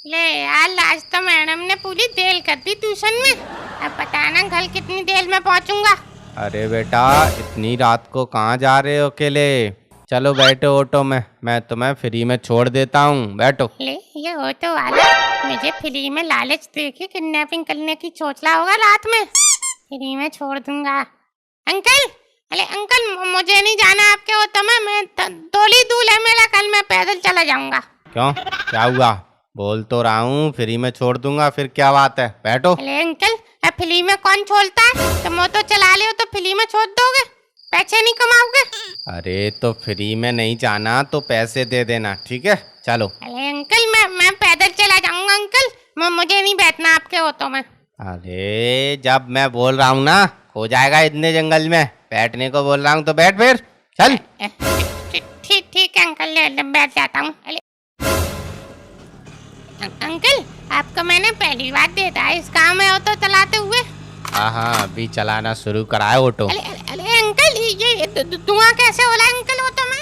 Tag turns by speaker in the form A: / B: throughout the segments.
A: ले यार, आज तो मैडम ने पूरी देर कर दी ट्यूशन में। अब पता ना घर कितनी देर में पहुंचूंगा।
B: अरे बेटा, इतनी रात को कहाँ जा रहे हो अकेले? चलो बैठो ऑटो में, मैं तुम्हें फ्री में छोड़ देता हूँ, बैठो।
A: ले ये ऑटो वाला मुझे फ्री में लालच देके किडनैपिंग करने की सोच रहा होगा रात में। फ्री में छोड़ दूंगा। अंकल, अरे अंकल, मुझे नहीं जाना आपके ऑटो में। मैं थोड़ी दूर है मेरा, कल मैं पैदल चला जाऊंगा।
B: क्यों, क्या हुआ? बोल तो रहा हूँ फ्री में छोड़ दूंगा, फिर क्या बात है, बैठो।
A: अरे अंकल, फ्री में कौन छोड़ता है? तुम ऑटो चला ले हो तो फ्री में छोड़ दोगे? पैसे नहीं कमाओगे?
B: अरे तो फ्री में नहीं जाना तो पैसे दे देना, ठीक है? चलो।
A: अरे अंकल, मैं पैदल चला जाऊंगा अंकल। मुझे नहीं बैठना आपके ऑटो में।
B: अरे जब मैं बोल रहा हूँ ना, हो जाएगा इतने जंगल में, बैठने को बोल रहा हूँ तो बैठ फिर, चल।
A: ठीक है अंकल, ले बैठ जाता हूँ। अंकल, आपको मैंने पहली बार देखा है इस गाँव में ऑटो चलाते हुए।
B: हाँ, अभी चलाना शुरू करा है ऑटो।
A: अरे अंकल, ये धुआं कैसे हो रहा है अंकल ऑटो में?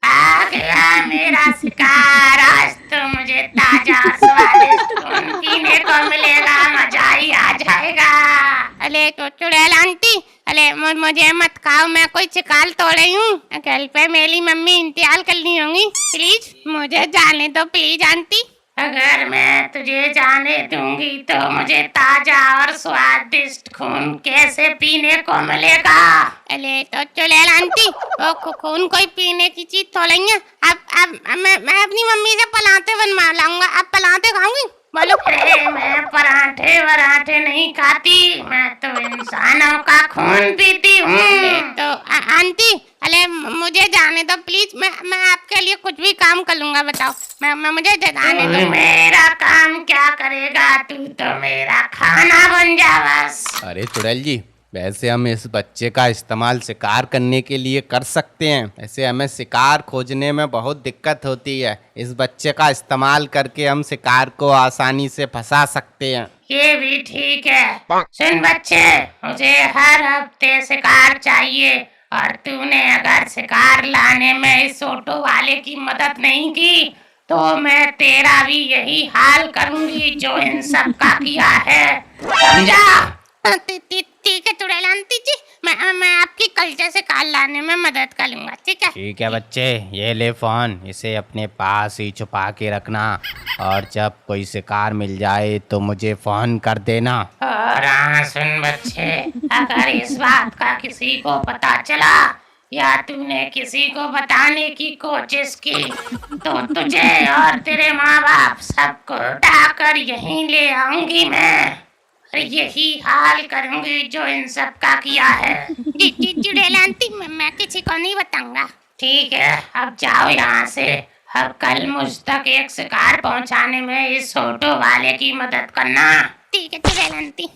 A: आ गया मेरा शिकार। आज तो मुझे ताजा स्वादिष्ट खून पीने को मिलेगा, मजा ही आ जाएगा। अरे तो चुड़ैल आंटी, अरे मुझे मत खाओ, मैं कोई शिकार तो रही हूँ। घर पे मेरी मम्मी इंतजार कर ली होंगी। प्लीज मुझे जाने दो, प्लीज आंटी। अगर मैं तुझे जाने दूंगी तो मुझे ताजा और स्वादिष्ट खून कैसे पीने को मिलेगा? अरे तो चुड़ैल आंटी, वो खून कोई पीने की चीज थोड़ी है। अब मैं अपनी मम्मी से पराठे बनवा लाऊंगा। आप पराठे खाऊंगी? बोलो। अरे मैं पराठे वराठे नहीं खाती, मैं तो इंसानों का खून पीती हूँ। तो आंटी, अरे मुझे जाने दो प्लीज। मैं आपके लिए कुछ भी काम कर लूंगा, बताओ। मैं मुझे जाने दो। मेरा काम क्या करेगा? तू तो मेरा खाना बन जा बस।
B: अरे चुड़ैल जी, वैसे हम इस बच्चे का इस्तेमाल शिकार करने के लिए कर सकते हैं। वैसे हमें शिकार खोजने में बहुत दिक्कत होती है, इस बच्चे का इस्तेमाल करके हम शिकार को आसानी से फंसा सकते हैं।
A: ये भी ठीक है। सुन बच्चे, मुझे हर हफ्ते शिकार चाहिए, और तूने अगर शिकार लाने में इस ऑटो वाले की मदद नहीं की तो मैं तेरा भी यही हाल करूंगी जो इन सब का किया है, समझा? ठीक है चुड़ैल आंटी जी, मैं आपकी कल से शिकार लाने में मदद करूंगा, ठीक है?
B: ठीक है बच्चे, ये ले फोन, इसे अपने पास ही छुपा के रखना, और जब कोई शिकार मिल जाए तो मुझे फोन कर देना।
A: और हाँ सुन बच्चे, अगर इस बात का किसी को पता चला या तूने किसी को बताने की कोशिश की तो तुझे और तेरे माँ बाप सबको उठाकर यहीं ले आऊंगी मैं, और यही हाल करूंगी जो इन सब का किया है। चुड़ैल आंटी, मैं किसी को नहीं बताऊंगा। ठीक है, अब जाओ यहाँ से। अब कल मुझ तक एक शिकार पहुँचाने में इस ऑटो वाले की मदद करना। ठीक है चुड़ैल आंटी।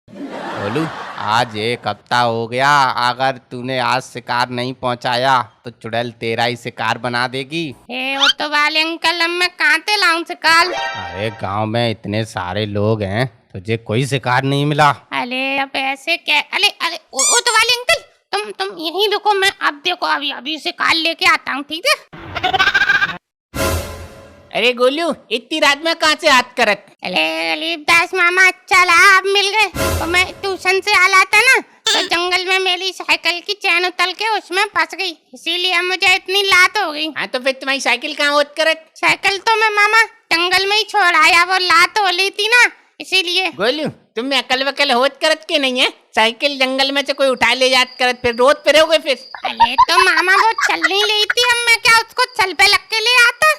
B: बोलू, आज एक हफ्ता हो गया, अगर तूने आज शिकार नहीं पहुंचाया तो चुड़ैल तेरा ही शिकार बना देगी।
A: ऑटो वाले अंकल, अब मैं कहाँ से लाऊं शिकार?
B: अरे गांव में इतने सारे लोग हैं, तुझे कोई शिकार नहीं मिला?
A: अरे अब ऐसे क्या? अरे ऑटो वाले अंकल, तुम यहीं रुको, मैं अब देखो अभी शिकार लेके आता हूँ, ठीक है?
C: अरे गोलू, इतनी रात में कहाँ से हाथ करत?
A: अरे गरीबदास मामा, अच्छा रहा आप मिल गए। तो मैं ट्यूशन से आ रहा था ना, तो जंगल में मेरी साइकिल की चैन उतर के उसमें फंस गई, इसीलिए मुझे इतनी लात हो गई।
C: हाँ तो फिर तुम्हारी साइकिल कहाँ होत करत?
A: साइकिल तो मैं मामा जंगल में ही छोड़ आया, वो लात हो ली थी ना, इसीलिए।
C: गोलू, तुम में अकल वकल होत करत के नहीं है? साइकिल जंगल में से कोई उठा ले जात करत, फिर रोड पे रहोगे फिर?
A: अरे तो मामा वो चल नहीं रही थी, अब मैं क्या उसको चल पे लग के ले आता?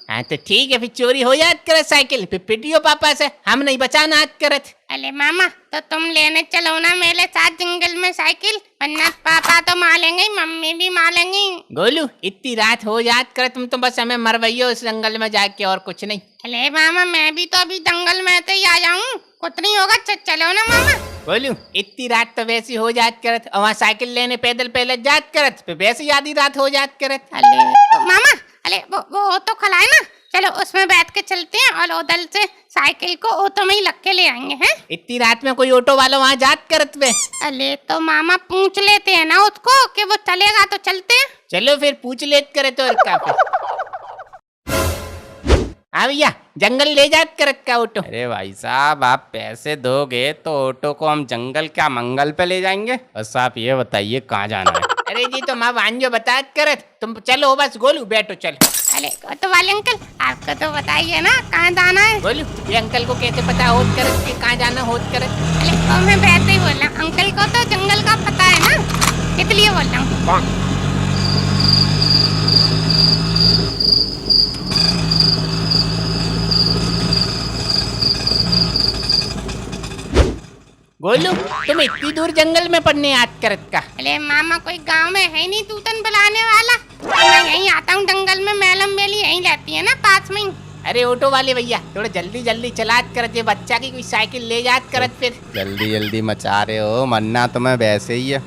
C: हाँ तो ठीक है, फिर चोरी हो जात करत साइकिल, फिर पिटियो पापा से, हम नहीं बचाना हाथ करत।
A: अरे मामा, तो तुम लेने चलो ना मेरे साथ जंगल में साइकिल, वरना पापा तो मारेंगे, मम्मी भी मारेंगी।
C: गोलू, इतनी रात हो जात करत, तुम तो बस हमें मरवाइयो इस जंगल में जाके, और कुछ नहीं।
A: अरे मामा, मैं भी तो अभी जंगल में से ही आ जाऊँ, कुछ नहीं होगा, चलो ना मामा।
C: गोलू, इतनी रात तो वैसी हो जात करत, और वहाँ साइकिल लेने पैदल पैदल जात करत, फिर वैसी आधी रात हो जात करत।
A: अरे तो मामा, अरे वो तो खला है ना, चलो उसमें बैठ के चलते हैं और उधर से साइकिल को ऑटो में ही लग के ले आएंगे हैं।
C: इतनी रात में कोई ऑटो वाला वहाँ जात करत वे?
A: अरे तो मामा पूछ लेते हैं ना उसको कि वो चलेगा तो चलते हैं।
C: चलो फिर पूछ लेत करे तो और क्या फिर। हाँ भैया, जंगल ले जात करत का ऑटो?
B: अरे भाई साहब, आप पैसे दोगे तो ऑटो को हम जंगल क्या मंगल पे ले जाएंगे? बस आप ये बताइए कहाँ जाना है।
C: अरे जी तो माँ वांजो बतात करत, तुम चलो बस। गोलू बैठो चलो।
A: अरे ऑटो वाले अंकल आपको तो बताइए ना कहाँ जाना है।
C: गोलू, ये अंकल को कैसे पता होत करत कि कहाँ जाना होत करत?
A: अरे तो मैं वैसे ही बोल रहा हूँ, अंकल को तो जंगल का पता है ना, इसलिए बोल रहा हूँ।
C: गोलू, तुम इतनी दूर जंगल में पढ़ने याद करत का?
A: अरे मामा कोई गांव में है नहीं तूतन बुलाने वाला, तो मैं यहीं आता हूँ जंगल में। मैलम मेली यहीं रहती है ना पास में ही।
C: अरे ऑटो वाले भैया, थोड़ा जल्दी जल्दी चलात करत, ये बच्चा की कोई साइकिल ले जात करत फिर।
B: जल्दी जल्दी मचा रहे हो, मरना तो मैं वैसे ही है।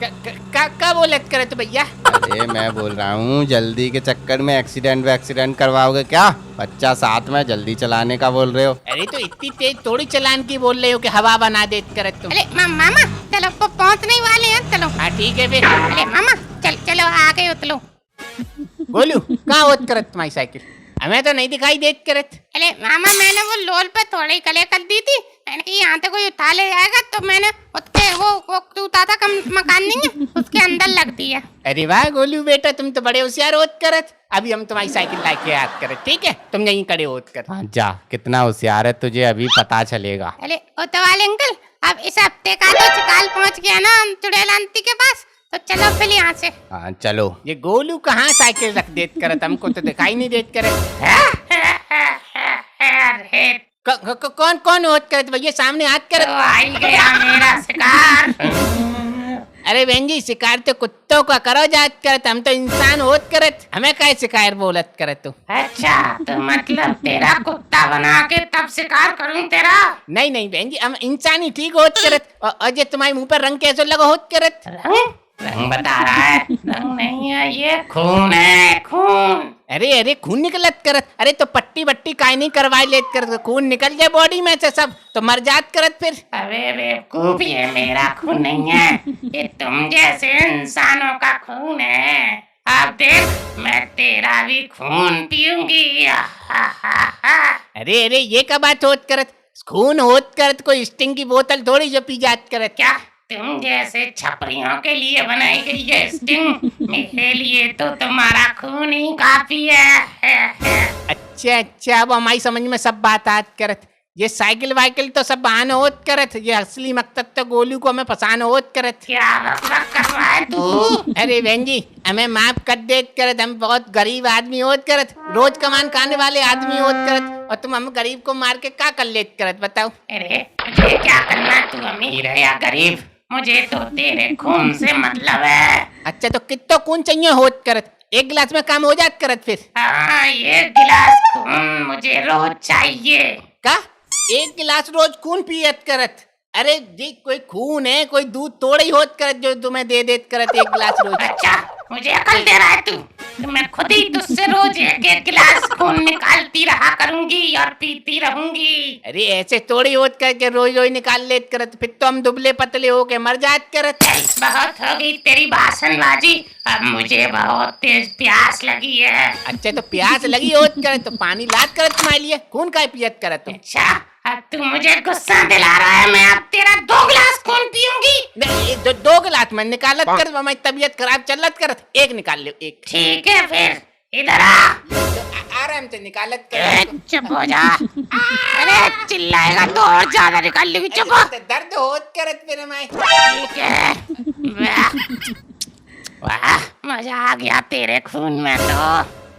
C: का बोलत करत भैया?
B: अरे मैं बोल रहा हूँ जल्दी के चक्कर में एक्सीडेंट करवाओगे क्या? बच्चा साथ में, जल्दी चलाने का बोल रहे हो।
C: अरे तो इतनी तेज थोड़ी चलान की बोल रहे हो कि हवा बना देत करत तुम।
A: अरे मामा चलो पहुँचने वाले हैं, चलो।
C: हाँ ठीक है फिर।
A: अरे मामा चलो आगे उतलो।
C: गोलू, कहाँ होत करत तुम्हारी साइकिल? हमें तो नहीं दिखाई देत करत।
A: अरे मामा मैंने वो लोल पे थोड़ी ही कले कर दी थी, मैंने कि यहाँ से कोई उठा ले जाएगा तो मैंने उसके वो टूटा था कम मकान नहीं है उसके अंदर लग दिया।
C: अरे वाह गोलू बेटा, तुम तो बड़े होशियार होत करत। अभी हम तुम्हारी साइकिल लाके याद करत, ठीक है? तुम यहीं खड़े होत कर।
B: हाँ जा, कितना होशियार है तुझे अभी पता चलेगा।
A: अरे ऑटो वाले अंकल, अब इस हफ्ते का तो चिकाल पहुँच गया ना चुड़ैल आंटी के पास, तो चलो फिर यहाँ से।
B: हाँ चलो।
C: ये गोलू कहाँ साइकिल रख देत करत, हमको तो दिखाई नहीं देत करत।
A: अरे
C: कौन कौन होत करत भैया? सामने हाथ करत।
A: तो आई गया मेरा शिकार।
C: अरे बहन जी, शिकार तो कुत्तों का करो जात करत, हम तो इंसान होत करत, हमें काय शिकार बोलत करत तू?
A: अच्छा तो मतलब तेरा कुत्ता बना के तब शिकार करूं तेरा?
C: नहीं नहीं बहन जी, हम इंसान ही ठीक होत करत। और ये तुम्हारे मुंह पर रंग कैसे लगा होत करत?
A: रंग बता रहा है, रंग नहीं है ये खून है, खून।
C: अरे अरे खून निकलत करत? अरे तो पट्टी बट्टी काय नहीं करवाई लेत करत, खून निकल जाए बॉडी में से सब तो मर जात करत फिर।
A: अबे बेवकूफ, ये मेरा खून नहीं है, ये तुम जैसे इंसानों का खून है। अब देख मैं तेरा भी खून पीऊंगी।
C: अरे अरे ये क्या बात होत करत? खून होत करत कोई स्टिंग की बोतल थोड़ी जो पी जात करत।
A: क्या तुम जैसे छपरियों के लिए बनाई गई है स्टिंग, मेरे लिए तो तुम्हारा खून ही काफी है।
C: अच्छा अच्छा, अब हमारी समझ में सब बात आत करत। ये साइकिल वाइकिल तो सब बहाने होत करत, ये असली मकसद तो गोलू को हमें फसाना होत करत।
A: क्या बकवास कर रहा है तू?
C: अरे बहन जी, हमें माफ कर देत करत, हम बहुत गरीब आदमी होत करत, रोज कमान खाने वाले आदमी होत करत, और तुम हम गरीब को मार के क्या कर लेत करत बताओ?
A: अरे मुझे क्या करना, तू अमीर है या गरीब, मुझे तो तेरे खून से मतलब है।
C: अच्छा तो कितना खून चाहिए होत करत? एक गिलास में काम हो जात करत फिर?
A: हाँ ये गिलास खून मुझे रोज चाहिए।
C: का एक गिलास रोज खून पियत करत? अरे जी कोई खून है, कोई दूध तोड़ ही होत करत जो तुम्हें दे देत करत एक गिलास रोज?
A: अच्छा मुझे अकल दे रहा है तू? तो मैं खुद ही तुझसे रोज एक एक गिलास खून निकालती रहा करूंगी और पीती रहूंगी।
C: अरे ऐसे थोड़ी होत करके रोज रोज निकाल लेत करत, फिर तो हम दुबले पतले होके मर जात करत।
A: बहुत होगी तेरी भाषणबाजी, अब मुझे बहुत तेज प्यास लगी है।
C: अच्छा तो प्यास लगी होत करत तो पानी लाद करत तुम्हारे लिए, खून काय पियत करत तुम?
A: अच्छा अब तू मुझे गुस्सा दिला रहा है, मैं अब तेरा 2 गिलास खून पीऊंगी।
C: नहीं दो गिलास में निकालत करत, हमारी तबीयत खराब चलत करत, एक निकाल लो एक।
A: ठीक है फिर इधर आ।
C: आराम से निकालत
A: ए,
C: करत।
A: चुप हो जा। अरे चिल्लाएगा तो और ज्यादा निकाल लेगी, चुप हो।
C: दर्द होत करत फिर हमारे।
A: ठीक है। वाह वाह, मजा आ गया तेरे खून में तो।